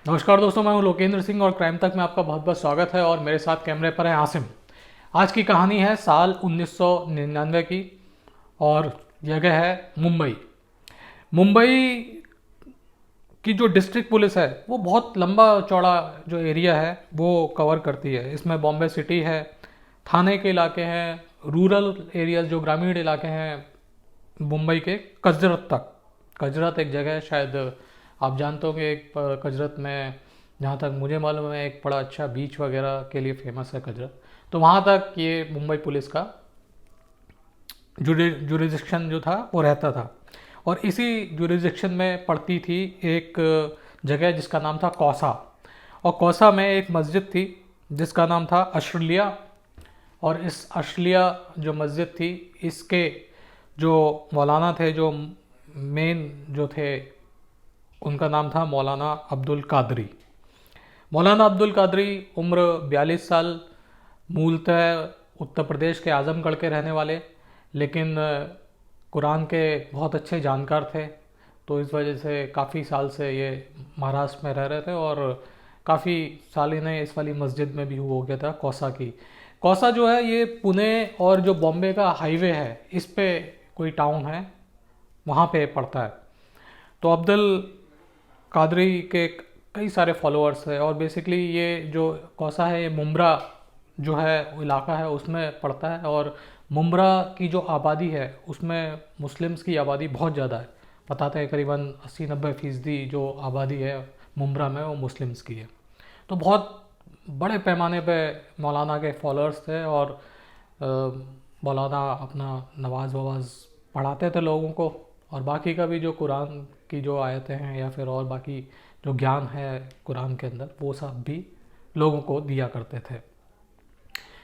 नमस्कार दोस्तों, मैं हूं लोकेंद्र सिंह और क्राइम तक में आपका बहुत बहुत स्वागत है। और मेरे साथ कैमरे पर है आसिम। आज की कहानी है साल 1999 की और जगह है मुंबई। मुंबई की जो डिस्ट्रिक्ट पुलिस है वो बहुत लंबा चौड़ा जो एरिया है वो कवर करती है। इसमें बॉम्बे सिटी है, थाने के इलाके हैं, रूरल एरियाज जो ग्रामीण इलाके हैं मुंबई के, कजरत तक। कजरत एक जगह है, शायद आप जानते होंगे। एक कजरत में, जहाँ तक मुझे मालूम है, एक बड़ा अच्छा बीच वगैरह के लिए फेमस है कजरत। तो वहाँ तक ये मुंबई पुलिस का जुरिडिक्शन जो था वो रहता था। और इसी जुरिडिक्शन में पड़ती थी एक जगह जिसका नाम था कौसा। और कौसा में एक मस्जिद थी जिसका नाम था अशलिया। और इस अशलिया जो मस्जिद थी, इसके जो मौलाना थे, जो मेन जो थे, उनका नाम था मौलाना अब्दुल कादरी। मौलाना अब्दुल कादरी, उम्र 42 साल, मूलतः उत्तर प्रदेश के आजमगढ़ के रहने वाले, लेकिन कुरान के बहुत अच्छे जानकार थे। तो इस वजह से काफ़ी साल से ये महाराष्ट्र में रह रहे थे और काफ़ी साल इन्हें इस वाली मस्जिद में भी हो गया था, कौसा की। कौसा जो है ये पुणे और जो बॉम्बे का हाईवे है, इस पे कोई टाउन है, वहाँ पे पड़ता है। तो अब्दुल कादरी के कई सारे फॉलोअर्स हैं। और बेसिकली ये जो कौसा है, ये मुम्ब्रा जो है वो इलाका है उसमें पड़ता है। और मुम्ब्रा की जो आबादी है उसमें मुस्लिम्स की आबादी बहुत ज़्यादा है। बताते हैं करीबन 80-90% जो आबादी है मुम्ब्रा में वो मुस्लिम्स की है। तो बहुत बड़े पैमाने पे मौलाना के फॉलोअर्स थे। और मौलाना अपना नवाज ववाज पढ़ाते थे लोगों को। और बाकी का भी जो कुरान की जो आयतें हैं या फिर और बाकी जो ज्ञान है कुरान के अंदर, वो सब भी लोगों को दिया करते थे।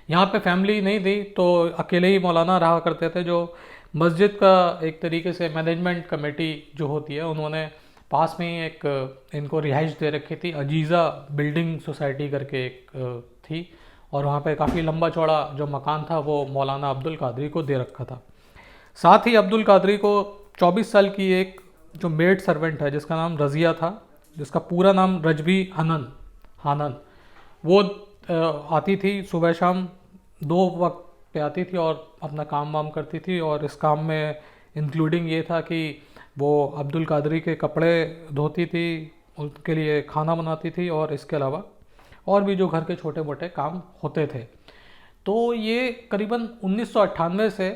यहाँ पे फैमिली नहीं थी तो अकेले ही मौलाना रहा करते थे। जो मस्जिद का एक तरीके से मैनेजमेंट कमेटी जो होती है, उन्होंने पास में ही एक इनको रिहाइश दे रखी थी। अजीज़ा बिल्डिंग सोसाइटी करके एक थी। और वहाँ पे काफ़ी लंबा चौड़ा जो मकान था वो मौलाना अब्दुल कादरी को दे रखा था। साथ ही अब्दुल कादरी को 24 साल की एक जो मेड सर्वेंट है जिसका नाम रज़िया था, जिसका पूरा नाम रजबी हनन हानन, वो आती थी सुबह शाम 2 वक्त पे आती थी और अपना काम वाम करती थी। और इस काम में इंक्लूडिंग ये था कि वो अब्दुल कादरी के कपड़े धोती थी, उनके लिए खाना बनाती थी और इसके अलावा और भी जो घर के छोटे मोटे काम होते थे। तो ये करीबन 1998 से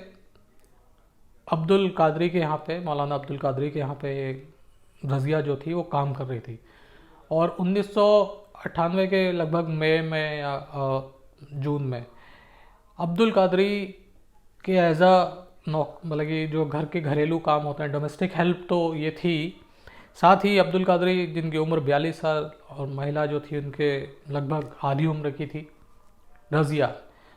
अब्दुल कादरी के यहाँ पे, मौलाना अब्दुल कादरी के यहाँ पे ये रज़िया जो थी वो काम कर रही थी। और 1998 के लगभग मई में या जून में अब्दुल कादरी के एज अ मतलब कि जो घर के घरेलू काम होते हैं, डोमेस्टिक हेल्प तो ये थी। साथ ही अब्दुल कादरी, जिनकी उम्र 42 साल, और महिला जो थी उनके लगभग आधी उम्र की थी, रज़िया,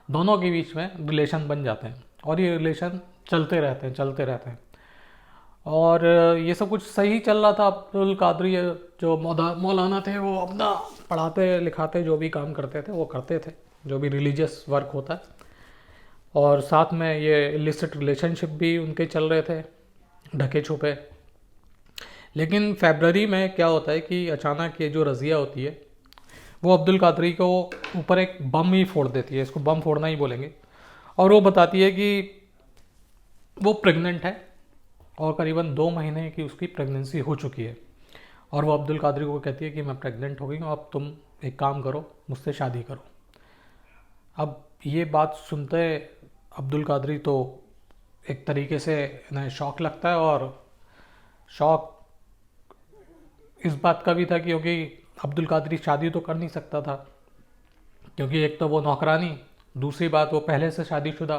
दोनों के बीच में रिलेशन बन जाते हैं। और ये रिलेशन चलते रहते हैं। और ये सब कुछ सही चल रहा था। अब्दुल कादरी जो मौलाना थे वो अपना पढ़ाते लिखाते जो भी काम करते थे वो करते थे, जो भी रिलीजियस वर्क होता है। और साथ में ये इलिसिट रिलेशनशिप भी उनके चल रहे थे, ढके छुपे। लेकिन फरवरी में क्या होता है कि अचानक ये जो रज़िया होती है वो अब्दुल कादरी को ऊपर एक बम ही फोड़ देती है, इसको बम फोड़ना ही बोलेंगे। और वो बताती है कि वो प्रेग्नेंट है और करीबन 2 महीने की उसकी प्रेगनेंसी हो चुकी है। और वो अब्दुल कादरी को कहती है कि मैं प्रेग्नेंट हो गई हूँ, अब तुम एक काम करो, मुझसे शादी करो। अब ये बात सुनते अब्दुल कादरी तो एक तरीके से इन्हें शौक लगता है। और शौक इस बात का भी था क्योंकि अब्दुल कादरी शादी तो कर नहीं सकता था, क्योंकि एक तो वो नौकरानी, दूसरी बात वो पहले से शादीशुदा,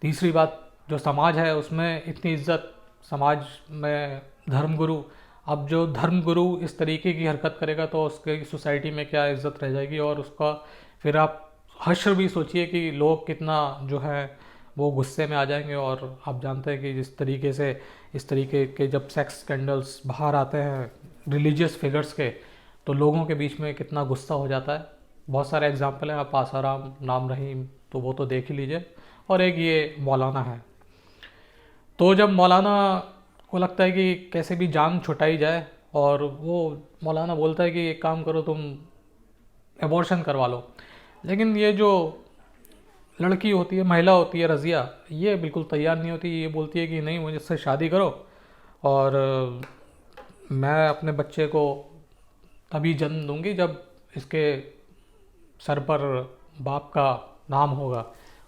तीसरी बात जो समाज है उसमें इतनी इज्जत, समाज में धर्मगुरु। अब जो धर्मगुरु इस तरीके की हरकत करेगा तो उसके सोसाइटी में क्या इज्जत रह जाएगी। और उसका फिर आप हश्र भी सोचिए कि लोग कितना जो है वो गुस्से में आ जाएंगे। और आप जानते हैं कि जिस तरीके से इस तरीके के जब सेक्स स्कैंडल्स बाहर आते हैं रिलीजियस फिगर्स के, तो लोगों के बीच में कितना गुस्सा हो जाता है। बहुत सारे एग्जाम्पल हैं, आप आसाराम, नाम रहीम, तो वो तो देख ही लीजिए। और एक ये मौलाना है। तो जब मौलाना को लगता है कि कैसे भी जान छुटाई जाए और वो मौलाना बोलता है कि एक काम करो, तुम एबॉर्शन करवा लो। लेकिन ये जो लड़की होती है, महिला होती है रज़िया, ये बिल्कुल तैयार नहीं होती। ये बोलती है कि नहीं, मुझे इससे शादी करो और मैं अपने बच्चे को तभी जन्म दूंगी जब इसके सर पर बाप का नाम होगा,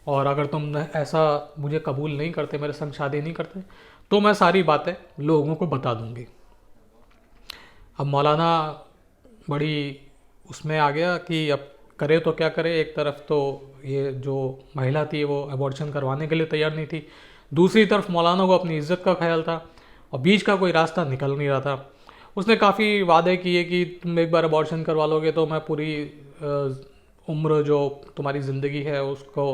और अगर तुम ऐसा मुझे कबूल नहीं करते, मेरे संग शादी नहीं करते, तो मैं सारी बातें लोगों को बता दूंगी। अब मौलाना बड़ी उसमें आ गया कि अब करे तो क्या करे। एक तरफ तो ये जो महिला थी वो अबॉर्शन करवाने के लिए तैयार नहीं थी, दूसरी तरफ मौलाना को अपनी इज्जत का ख्याल था, और बीच का कोई रास्ता निकल नहीं रहा था। उसने काफ़ी वादे किए कि तुम एक बार अबॉर्शन करवा लोगे तो मैं पूरी उम्र जो तुम्हारी ज़िंदगी है उसको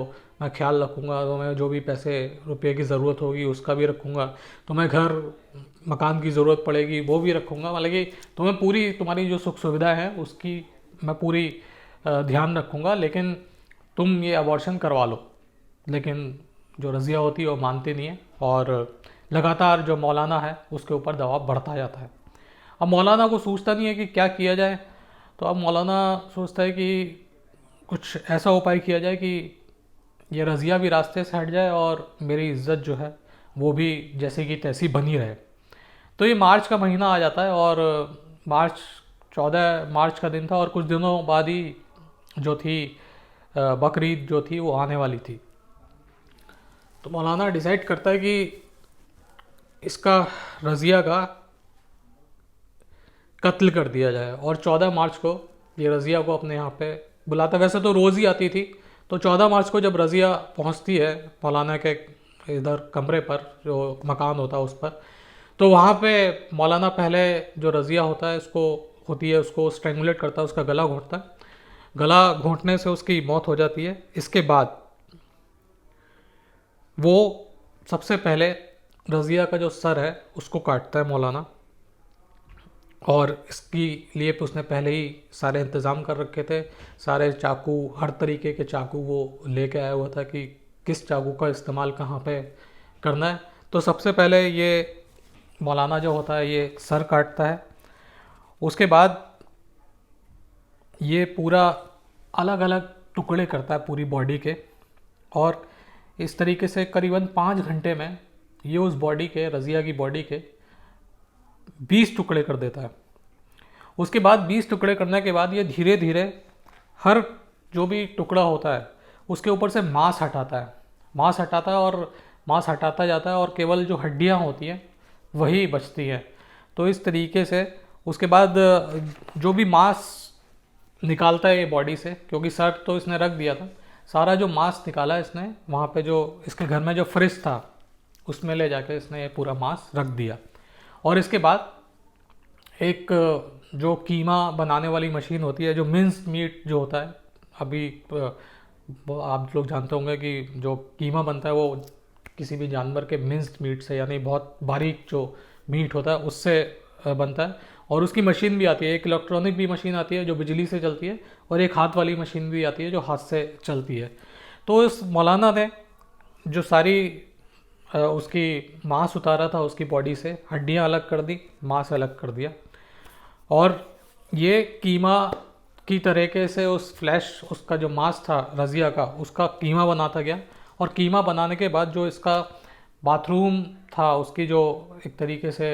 मैं ख्याल रखूँगा, तो मैं जो भी पैसे रुपये की ज़रूरत होगी उसका भी रखूँगा, तो मैं घर मकान की ज़रूरत पड़ेगी वो भी रखूँगा, मतलब कि तुम्हें पूरी तुम्हारी जो सुख सुविधा है उसकी मैं पूरी ध्यान रखूँगा, लेकिन तुम ये अबॉर्शन करवा लो। लेकिन जो रज़िया होती है वो मानती नहीं है, और लगातार जो मौलाना है उसके ऊपर दबाव बढ़ता जाता है। अब मौलाना को सोचता नहीं है कि क्या किया जाए, तो अब मौलाना सोचता है कि कुछ ऐसा उपाय किया जाए कि ये रज़िया भी रास्ते से हट जाए और मेरी इज्जत जो है वो भी जैसे कि तैसी बनी रहे। तो ये मार्च का महीना आ जाता है, और मार्च 14 मार्च का दिन था, और कुछ दिनों बाद ही जो थी बकरीद जो थी वो आने वाली थी। तो मौलाना डिसाइड करता है कि इसका रज़िया का कत्ल कर दिया जाए, और 14 मार्च को ये रज़िया को अपने यहाँ पे बुलाता। वैसे तो रोज़ ही आती थी, तो 14 मार्च को जब रज़िया पहुँचती है मौलाना के इधर कमरे पर, जो मकान होता है उस पर, तो वहाँ पे मौलाना पहले जो रज़िया होती है उसको स्ट्रेंगुलेट करता है, उसका गला घोंटता है। गला घोंटने से उसकी मौत हो जाती है। इसके बाद वो सबसे पहले रज़िया का जो सर है उसको काटता है मौलाना, और इसकी लिए तो उसने पहले ही सारे इंतज़ाम कर रखे थे। सारे चाकू, हर तरीके के चाकू वो लेके आया हुआ था कि किस चाकू का इस्तेमाल कहाँ पे करना है। तो सबसे पहले ये मौलाना जो होता है ये सर काटता है। उसके बाद ये पूरा अलग अलग टुकड़े करता है पूरी बॉडी के, और इस तरीके से करीबन 5 घंटे में ये उस बॉडी के, रज़िया की बॉडी के 20 टुकड़े कर देता है। उसके बाद 20 टुकड़े करने के बाद ये धीरे धीरे हर जो भी टुकड़ा होता है उसके ऊपर से मांस हटाता है, और मांस हटाता जाता है, और केवल जो हड्डियाँ होती हैं वही बचती हैं। तो इस तरीके से उसके बाद जो भी मांस निकालता है ये बॉडी से, क्योंकि सर तो इसने रख दिया था, सारा जो मांस निकाला इसने वहाँ पे जो इसके घर में जो फ्रिज था उसमें ले जाके इसने ये पूरा मांस रख दिया। और इसके बाद एक जो कीमा बनाने वाली मशीन होती है, जो मिन्स मीट जो होता है, अभी आप लोग जानते होंगे कि जो कीमा बनता है वो किसी भी जानवर के मिन्स्ड मीट से, यानी बहुत बारीक जो मीट होता है उससे बनता है। और उसकी मशीन भी आती है, एक इलेक्ट्रॉनिक भी मशीन आती है जो बिजली से चलती है, और एक हाथ वाली मशीन भी आती है जो हाथ से चलती है। तो इस मौलाना ने जो सारी उसकी मांस उतारा था उसकी बॉडी से, हड्डियां अलग कर दी, मांस अलग कर दिया, और ये कीमा की तरीके से उस फ्लैश, उसका जो मांस था रज़िया का, उसका कीमा बनाता गया। और कीमा बनाने के बाद जो इसका बाथरूम था, उसकी जो एक तरीके से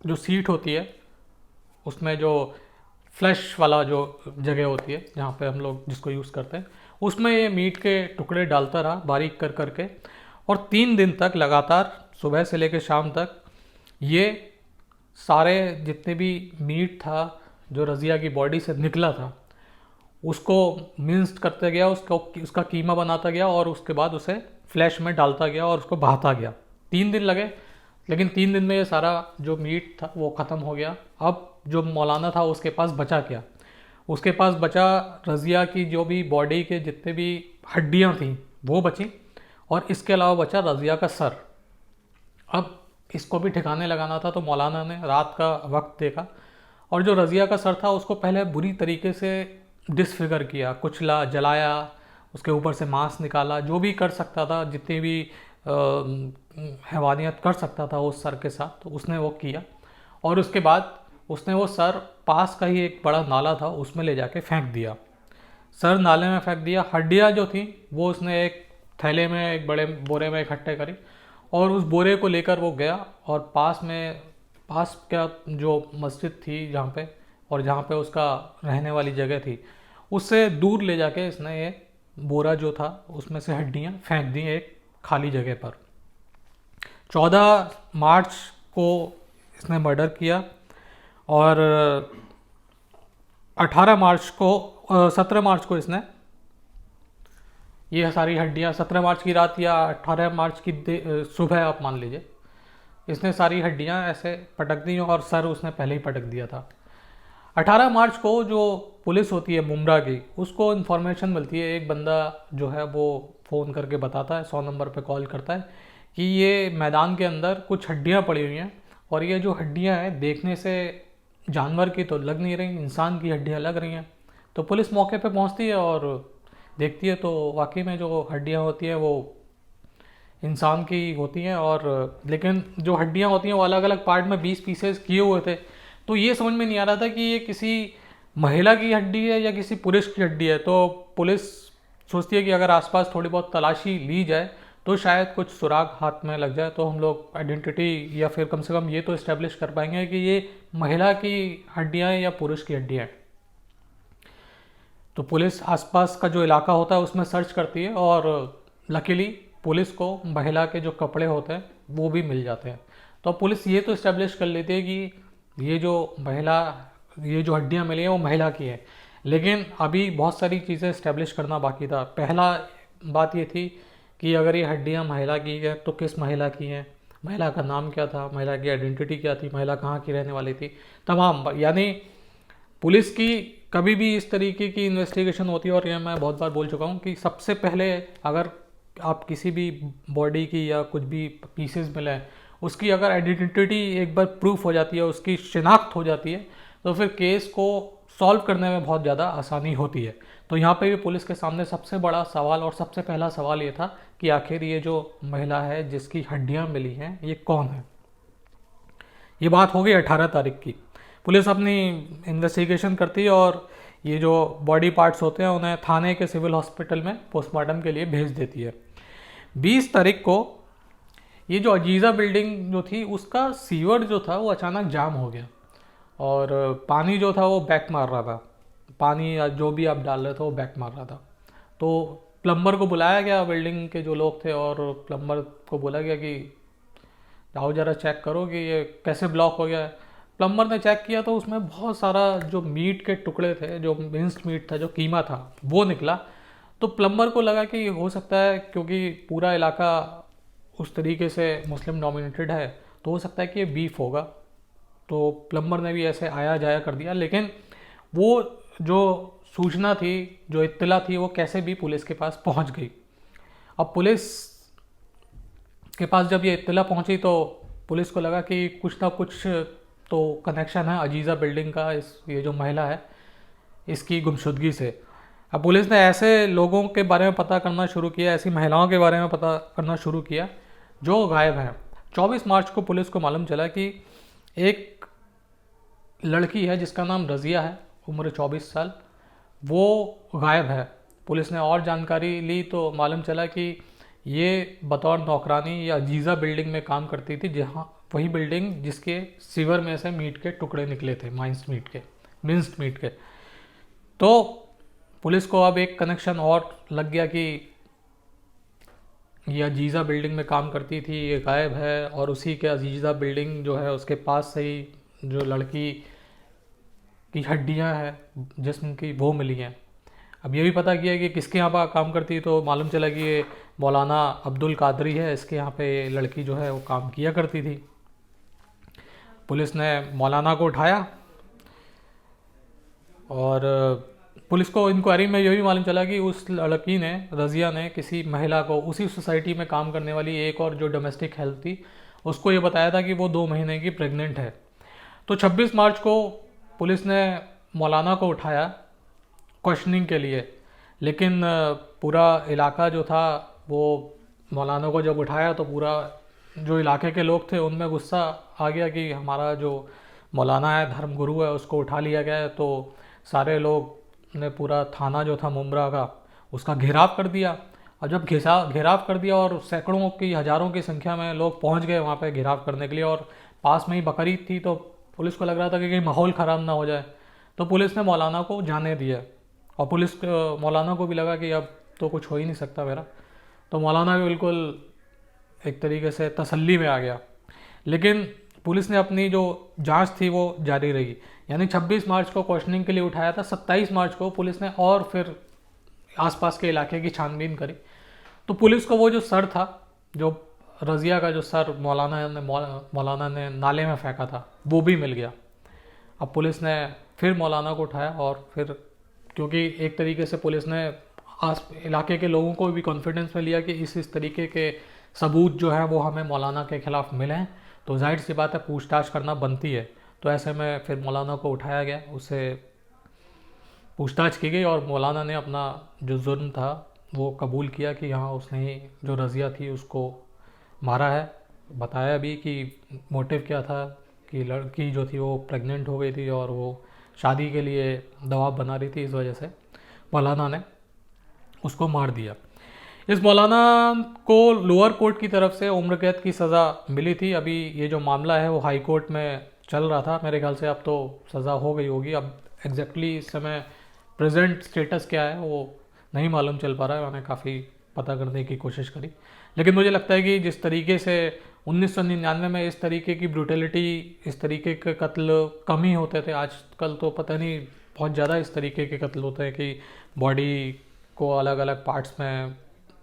जो सीट होती है उसमें जो फ्लैश वाला जो जगह होती है जहाँ पे हम लोग जिसको यूज़ करते हैं, उसमें ये मीट के टुकड़े डालता रहा बारीक कर करके, और 3 दिन तक लगातार सुबह से लेकर शाम तक ये सारे जितने भी मीट था जो रज़िया की बॉडी से निकला था उसको मिन्स्ड करते गया, उसका कीमा बनाता गया, और उसके बाद उसे फ्लैश में डालता गया और उसको बहाता गया। 3 दिन लगे, लेकिन 3 दिन में ये सारा जो मीट था वो ख़त्म हो गया। अब जो मौलाना था उसके पास बचा क्या? उसके पास बचा रज़िया की जो भी बॉडी के जितने भी हड्डियाँ थीं वो बची, और इसके अलावा बचा रज़िया का सर। अब इसको भी ठिकाने लगाना था, तो मौलाना ने रात का वक्त देखा, और जो रज़िया का सर था उसको पहले बुरी तरीके से डिसफिगर किया, कुचला, जलाया, उसके ऊपर से मांस निकाला, जो भी कर सकता था, जितनी भी हैवानियत कर सकता था उस सर के साथ, तो उसने वो किया। और उसके बाद उसने वो सर पास का ही एक बड़ा नाला था उसमें ले जाके फेंक दिया। सर नाले में फेंक दिया, हड्डियाँ जो थी वो उसने एक थैले में, एक बड़े बोरे में इकट्ठे करी और उस बोरे को लेकर वो गया और पास का जो मस्जिद थी जहाँ पे, और जहाँ पे उसका रहने वाली जगह थी, उससे दूर ले जाके इसने ये बोरा जो था उसमें से हड्डियाँ फेंक दी एक खाली जगह पर। 14 मार्च को इसने मर्डर किया और 17 मार्च को इसने ये सारी हड्डियाँ, 17 मार्च की रात या 18 मार्च की सुबह आप मान लीजिए, इसने सारी हड्डियाँ ऐसे पटक दी और सर उसने पहले ही पटक दिया था। 18 मार्च को जो पुलिस होती है मुंब्रा की, उसको इन्फॉर्मेशन मिलती है, एक बंदा जो है वो फ़ोन करके बताता है, 100 नंबर पे कॉल करता है कि ये मैदान के अंदर कुछ हड्डियाँ पड़ी हुई हैं और ये जो हड्डियाँ हैं देखने से जानवर की तो लग नहीं रही, इंसान की हड्डियाँ लग रही हैं। तो पुलिस मौके पे पहुंचती है और देखती है तो वाकई में जो हड्डियाँ होती हैं वो इंसान की होती हैं, और लेकिन जो हड्डियाँ होती हैं वो अलग अलग पार्ट में 20 पीसेस किए हुए थे। तो ये समझ में नहीं आ रहा था कि ये किसी महिला की हड्डी है या किसी पुरुष की हड्डी है। तो पुलिस सोचती है कि अगर आसपास थोड़ी बहुत तलाशी ली जाए तो शायद कुछ सुराग हाथ में लग जाए, तो हम लोग आइडेंटिटी या फिर कम से कम ये तो इस्टेब्लिश कर पाएंगे कि ये महिला की हड्डियाँ हैं या पुरुष की हड्डियाँ हैं। तो पुलिस आसपास का जो इलाका होता है उसमें सर्च करती है और लकीली पुलिस को महिला के जो कपड़े होते हैं वो भी मिल जाते हैं। तो पुलिस ये तो इस्टेब्लिश कर लेती है कि ये जो हड्डियाँ मिली हैं वो महिला की है, लेकिन अभी बहुत सारी चीज़ें इस्टेब्लिश करना बाकी था। पहला बात ये थी कि अगर ये हड्डियाँ महिला की है तो किस महिला की हैं, महिला का नाम क्या था, महिला की आइडेंटिटी क्या थी, महिला कहाँ की रहने वाली थी, तमाम। यानी पुलिस की कभी भी इस तरीके की इन्वेस्टिगेशन होती है, और यह मैं बहुत बार बोल चुका हूँ कि सबसे पहले अगर आप किसी भी बॉडी की या कुछ भी पीसेस मिले उसकी अगर आइडेंटिटी एक बार प्रूफ हो जाती है, उसकी शिनाख्त हो जाती है, तो फिर केस को सॉल्व करने में बहुत ज़्यादा आसानी होती है। तो यहाँ पे भी पुलिस के सामने सबसे बड़ा सवाल और सबसे पहला सवाल ये था कि आखिर ये जो महिला है जिसकी हड्डियाँ मिली हैं ये कौन है। ये बात हो गई 18 तारीख की। पुलिस अपनी इन्वेस्टिगेशन करती है और ये जो बॉडी पार्ट्स होते हैं उन्हें थाने के सिविल हॉस्पिटल में पोस्टमार्टम के लिए भेज देती है। 20 तारीख को ये जो अजीज़ा बिल्डिंग जो थी उसका सीवर जो था वो अचानक जाम हो गया और पानी जो था वो बैक मार रहा था, पानी या जो भी आप डाल रहे थे वो बैक मार रहा था। तो प्लम्बर को बुलाया गया, बिल्डिंग के जो लोग थे, और प्लम्बर को बोला गया कि आओ ज़रा चेक करो कि ये कैसे ब्लॉक हो गया है। प्लम्बर ने चेक किया तो उसमें बहुत सारा जो मीट के टुकड़े थे, जो मिंस्ड मीट था, जो कीमा था, वो निकला। तो प्लम्बर को लगा कि हो सकता है क्योंकि पूरा इलाका उस तरीके से मुस्लिम डोमिनेटेड है तो हो सकता है कि ये बीफ होगा। तो प्लम्बर ने भी ऐसे आया जाया कर दिया, लेकिन वो जो सूचना थी, जो इत्तला थी, वो कैसे भी पुलिस के पास पहुंच गई। अब पुलिस के पास जब ये इत्तला पहुंची तो पुलिस को लगा कि कुछ ना कुछ तो कनेक्शन है अजीज़ा बिल्डिंग का ये जो महिला है इसकी गुमशुदगी से। अब पुलिस ने ऐसे लोगों के बारे में पता करना शुरू किया, ऐसी महिलाओं के बारे में पता करना शुरू किया जो गायब हैं। 24 मार्च को पुलिस को मालूम चला कि एक लड़की है जिसका नाम रज़िया है, उम्र 24 साल, वो गायब है। पुलिस ने और जानकारी ली तो मालूम चला कि ये बतौर नौकरानी या अजीज़ा बिल्डिंग में काम करती थी, जहाँ वही बिल्डिंग जिसके सीवर में से मीट के टुकड़े निकले थे, मिंस्ड मीट के। तो पुलिस को अब एक कनेक्शन और लग गया कि ये अजीज़ा बिल्डिंग में काम करती थी, ये गायब है, और उसी के अजीज़ा बिल्डिंग जो है उसके पास से ही जो लड़की की हड्डियां हैं जिस्म की वो मिली हैं। अब ये भी पता किया कि किसके यहाँ पर काम करती है, तो मालूम चला कि ये मौलाना अब्दुल कादरी है, इसके यहाँ पे लड़की जो है वो काम किया करती थी। पुलिस ने मौलाना को उठाया और पुलिस को इंक्वायरी में ये भी मालूम चला कि उस लड़की ने, रज़िया ने, किसी महिला को, उसी सोसाइटी में काम करने वाली एक और जो डोमेस्टिक हेल्प थी, उसको ये बताया था कि वो 2 महीने की प्रेग्नेंट है। तो 26 मार्च को पुलिस ने मौलाना को उठाया क्वेश्चनिंग के लिए, लेकिन पूरा इलाका जो था वो मौलाना को जब उठाया तो पूरा जो इलाके के लोग थे उनमें गुस्सा आ गया कि हमारा जो मौलाना है, धर्मगुरु है, उसको उठा लिया गया है। तो सारे लोग ने पूरा थाना जो था मुंब्रा का, उसका घेराव कर दिया। और जब घेराव कर दिया और सैकड़ों की, हज़ारों की संख्या में लोग पहुंच गए वहाँ पे घेराव करने के लिए, और पास में ही बकरीद थी, तो पुलिस को लग रहा था कि कहीं माहौल ख़राब ना हो जाए, तो पुलिस ने मौलाना को जाने दिया। और मौलाना को भी लगा कि अब तो कुछ हो ही नहीं सकता मेरा, तो मौलाना भी बिल्कुल एक तरीके से तसल्ली में आ गया। लेकिन पुलिस ने अपनी जो जांच थी वो जारी रही। यानी 26 मार्च को क्वेश्चनिंग के लिए उठाया था, 27 मार्च को पुलिस ने और फिर आसपास के इलाके की छानबीन करी। तो पुलिस को वो जो सर था, जो रज़िया का जो सर मौलाना ने नाले में फेंका था, वो भी मिल गया। अब पुलिस ने फिर मौलाना को उठाया, और फिर क्योंकि एक तरीके से पुलिस ने आस इलाके के लोगों को भी कॉन्फिडेंस में लिया कि इस तरीके के सबूत जो है वो हमें मौलाना के खिलाफ मिले हैं, तो जाहिर सी बात है पूछताछ करना बनती है। तो ऐसे में फिर मौलाना को उठाया गया, उससे पूछताछ की गई, और मौलाना ने अपना जो जुर्म था वो कबूल किया कि हाँ उसने ही जो रज़िया थी उसको मारा है। बताया भी कि मोटिव क्या था, कि लड़की जो थी वो प्रेग्नेंट हो गई थी और वो शादी के लिए दबाव बना रही थी, इस वजह से मौलाना ने उसको मार दिया। इस मौलाना को लोअर कोर्ट की तरफ से उम्र कैद की सज़ा मिली थी। अभी ये जो मामला है वो हाई कोर्ट में चल रहा था, मेरे ख्याल से अब तो सज़ा हो गई होगी। अब एग्जैक्टली इस समय प्रेजेंट स्टेटस क्या है वो नहीं मालूम चल पा रहा है, मैंने काफ़ी पता करने की कोशिश करी। लेकिन मुझे लगता है कि जिस तरीके से 1999 में इस तरीके की ब्रूटलिटी, इस तरीके के कत्ल कम ही होते थे, आजकल तो पता नहीं बहुत ज़्यादा इस तरीके के कत्ल होते हैं कि बॉडी को अलग अलग पार्ट्स में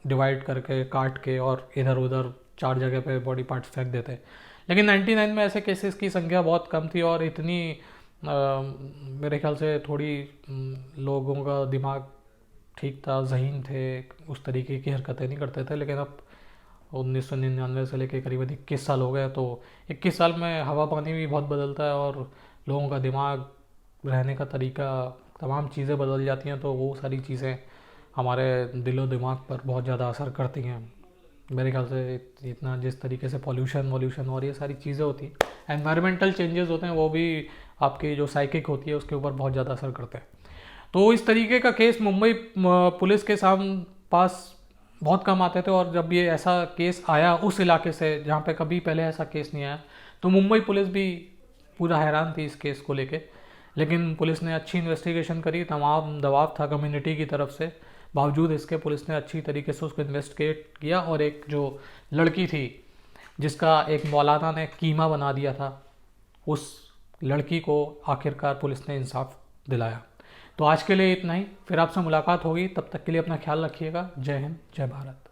डिवाइड करके, काट के, और इधर उधर 4 जगह पे बॉडी पार्ट्स फेंक देते हैं। लेकिन 99 में ऐसे केसेस की संख्या बहुत कम थी, और इतनी मेरे ख्याल से थोड़ी लोगों का दिमाग ठीक था, ज़हीन थे, उस तरीके की हरकतें नहीं करते थे। लेकिन अब 1999 से लेकर करीब 21 साल हो गए, तो 21 साल में हवा पानी भी बहुत बदलता है, और लोगों का दिमाग, रहने का तरीका, तमाम चीज़ें बदल जाती हैं। तो वो सारी चीज़ें हमारे दिलो दिमाग पर बहुत ज़्यादा असर करती हैं। मेरे ख्याल से इतना जिस तरीके से पॉल्यूशन और ये सारी चीज़ें होती हैं, एनवायरमेंटल चेंजेस होते हैं, वो भी आपकी जो साइकिक होती है उसके ऊपर बहुत ज़्यादा असर करते हैं। तो इस तरीके का केस मुंबई पुलिस के पास बहुत कम आते थे, और जब ये ऐसा केस आया उस इलाके से जहाँ पे कभी पहले ऐसा केस नहीं आया, तो मुंबई पुलिस भी पूरा हैरान थी इस केस को लेके। लेकिन पुलिस ने अच्छी इन्वेस्टिगेशन करी, तमाम दबाव था कम्युनिटी की तरफ से, बावजूद इसके पुलिस ने अच्छी तरीके से उसको इन्वेस्टिगेट किया, और एक जो लड़की थी जिसका एक मौलाना ने कीमा बना दिया था, उस लड़की को आखिरकार पुलिस ने इंसाफ दिलाया। तो आज के लिए इतना ही, फिर आपसे मुलाकात होगी, तब तक के लिए अपना ख्याल रखिएगा। जय हिंद, जय भारत।